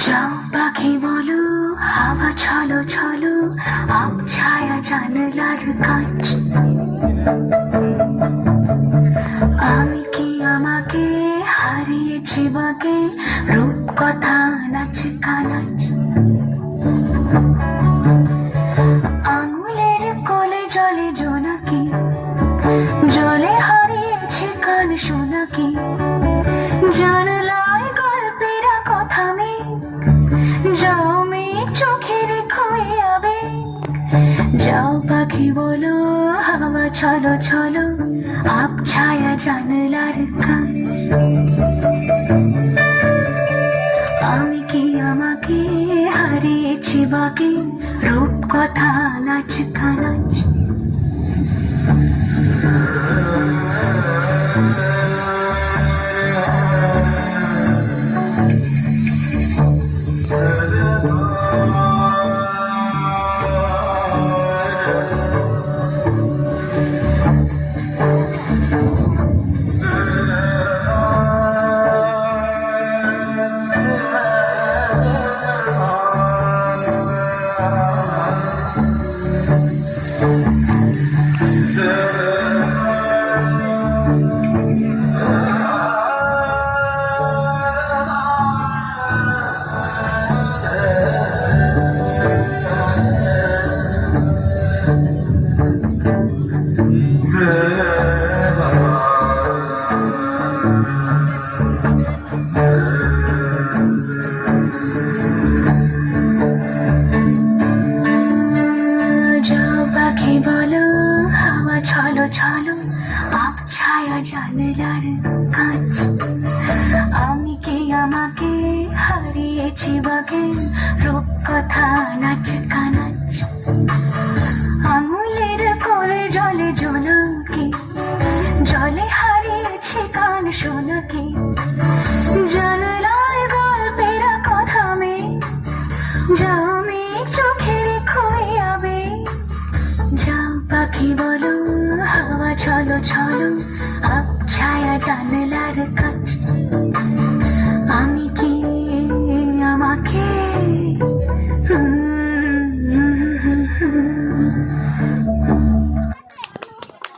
যাও পাখি বলো, হাওয়া ছলো ছলো, আব ছায়া জানলার কাঁচ। আমি কি আমাকে হারিয়েছি বাকে, রূপ কথা নাচ কানাচ। আঙুলের কোলে জলে জোনাকি, জলে হারিয়েছে কান শোনাকি। জানলায় গল্পেরা কথা মেঘ, যাও মেঘ চোখে রেখো এ আবেগ। যাও পাখি বলো, হাওয়া ছলো ছলো, আব ছায়া জানলার কাঁচ। আমি কি আমাকে হারিয়েছি বাকে, রূপ কথা নাচ কানাচ। পাখি বলো, হাওয়া ছলো ছলো, আব ছায়া জানলার কাঁচ। আমি কি আমাকে হারিয়েছি বাকে, রূপ কথা নাচ কানাচ। আঙুলের কোলে জলে জোনাকি, জলে হারিয়েছে কান শোনাকি। জানলায় গল্পেরা কথা মেঘ, যাও মেঘ চোখে রেখো এ আবেগ। যাও পাখি বলো, হাওয়া ছলো ছলো, আব ছায়া জানলার কাঁচ।